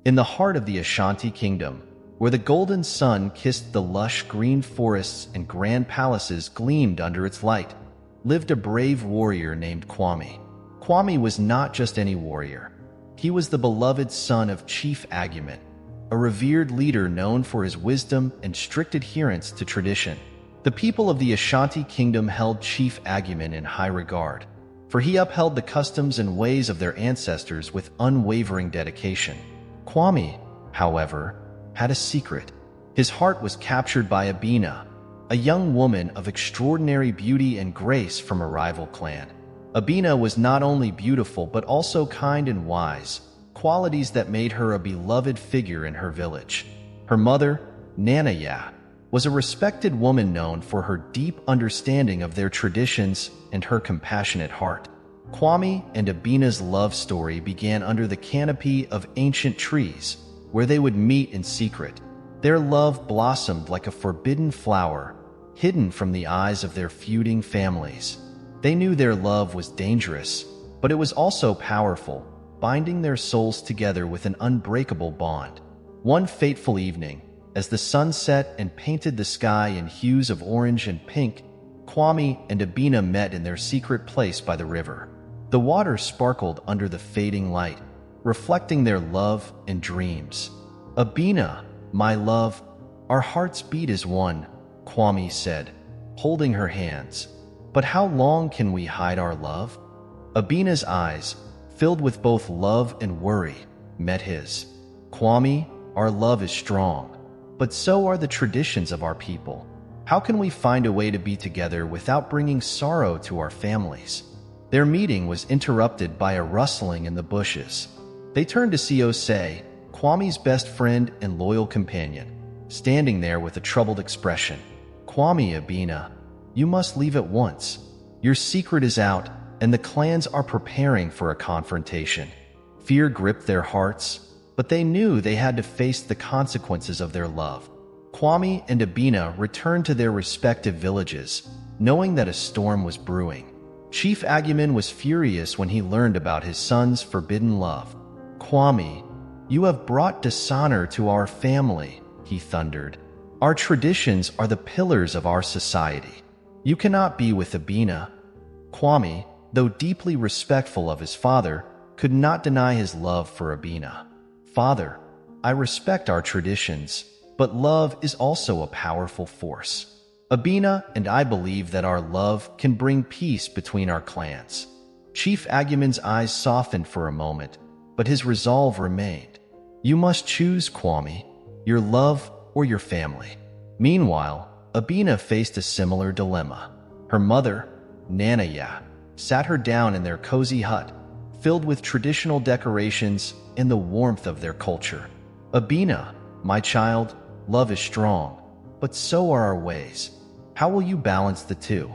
In the heart of the Ashanti Kingdom, where the golden sun kissed the lush green forests and grand palaces gleamed under its light, lived a brave warrior named Kwame. Kwame was not just any warrior. He was the beloved son of Chief Agyeman, a revered leader known for his wisdom and strict adherence to tradition. The people of the Ashanti Kingdom held Chief Agyeman in high regard, for he upheld the customs and ways of their ancestors with unwavering dedication. Kwame, however, had a secret. His heart was captured by Abena, a young woman of extraordinary beauty and grace from a rival clan. Abena was not only beautiful but also kind and wise, qualities that made her a beloved figure in her village. Her mother, Nanaya, was a respected woman known for her deep understanding of their traditions and her compassionate heart. Kwame and Abena's love story began under the canopy of ancient trees, where they would meet in secret. Their love blossomed like a forbidden flower, hidden from the eyes of their feuding families. They knew their love was dangerous, but it was also powerful, binding their souls together with an unbreakable bond. One fateful evening, as the sun set and painted the sky in hues of orange and pink, Kwame and Abena met in their secret place by the river. The water sparkled under the fading light, reflecting their love and dreams. "Abena, my love, our hearts beat as one," Kwame said, holding her hands. "But how long can we hide our love?" Abena's eyes, filled with both love and worry, met his. "Kwame, our love is strong, but so are the traditions of our people. How can we find a way to be together without bringing sorrow to our families?" Their meeting was interrupted by a rustling in the bushes. They turned to see Osei, Kwame's best friend and loyal companion, standing there with a troubled expression. "Kwame, Abena, you must leave at once. Your secret is out, and the clans are preparing for a confrontation." Fear gripped their hearts, but they knew they had to face the consequences of their love. Kwame and Abena returned to their respective villages, knowing that a storm was brewing. Chief Agyeman was furious when he learned about his son's forbidden love. "Kwame, you have brought dishonor to our family," he thundered. "Our traditions are the pillars of our society. You cannot be with Abena." Kwame, though deeply respectful of his father, could not deny his love for Abena. "Father, I respect our traditions, but love is also a powerful force. Abena and I believe that our love can bring peace between our clans." Chief Agyeman's eyes softened for a moment, but his resolve remained. "You must choose, Kwame, your love or your family." Meanwhile, Abena faced a similar dilemma. Her mother, Nanaya, sat her down in their cozy hut, filled with traditional decorations and the warmth of their culture. "Abena, my child, love is strong, but so are our ways. How will you balance the two?"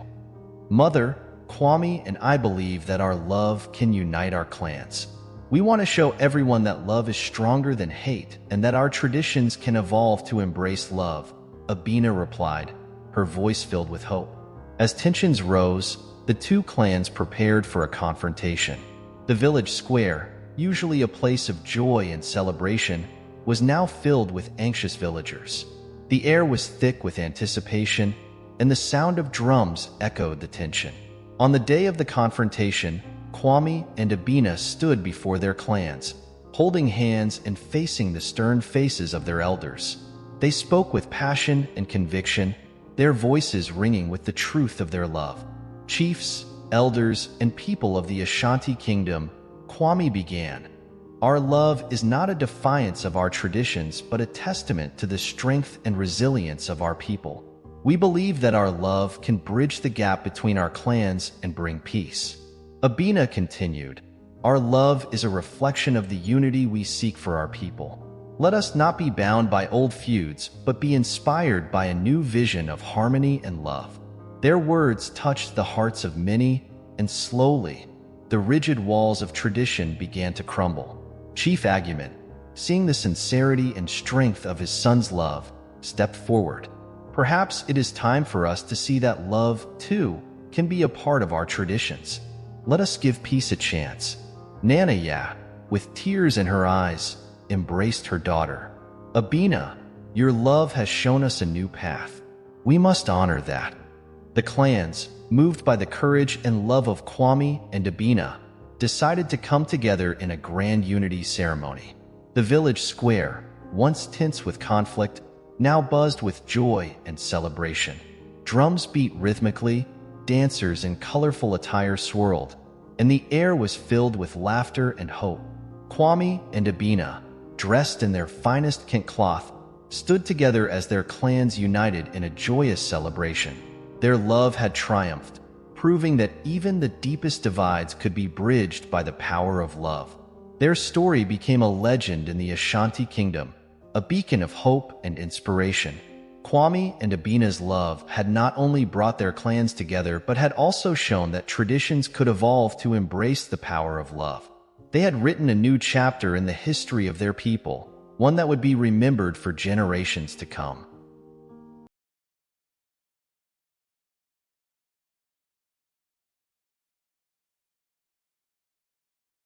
"Mother, Kwame and I believe that our love can unite our clans. We want to show everyone that love is stronger than hate and that our traditions can evolve to embrace love," Abena replied, her voice filled with hope. As tensions rose, the two clans prepared for a confrontation. The village square, usually a place of joy and celebration, was now filled with anxious villagers. The air was thick with anticipation, and the sound of drums echoed the tension. On the day of the confrontation, Kwame and Abena stood before their clans, holding hands and facing the stern faces of their elders. They spoke with passion and conviction, their voices ringing with the truth of their love. "Chiefs, elders, and people of the Ashanti Kingdom," Kwame began, "our love is not a defiance of our traditions but a testament to the strength and resilience of our people. We believe that our love can bridge the gap between our clans and bring peace." Abena continued, "Our love is a reflection of the unity we seek for our people. Let us not be bound by old feuds, but be inspired by a new vision of harmony and love." Their words touched the hearts of many, and slowly, the rigid walls of tradition began to crumble. Chief Agyeman, seeing the sincerity and strength of his son's love, stepped forward. "Perhaps it is time for us to see that love, too, can be a part of our traditions. Let us give peace a chance." Nanaya, with tears in her eyes, embraced her daughter. Abena, your love has shown us a new path. We must honor that. The clans, moved by the courage and love of Kwame and Abena, decided to come together in a grand unity ceremony. The village square, once tense with conflict, now buzzed with joy and celebration. Drums beat rhythmically, dancers in colorful attire swirled, and the air was filled with laughter and hope. Kwame and Abena, dressed in their finest kente cloth, stood together as their clans united in a joyous celebration. Their love had triumphed, proving that even the deepest divides could be bridged by the power of love. Their story became a legend in the Ashanti Kingdom, a beacon of hope and inspiration. Kwame and Abena's love had not only brought their clans together but had also shown that traditions could evolve to embrace the power of love. They had written a new chapter in the history of their people, one that would be remembered for generations to come.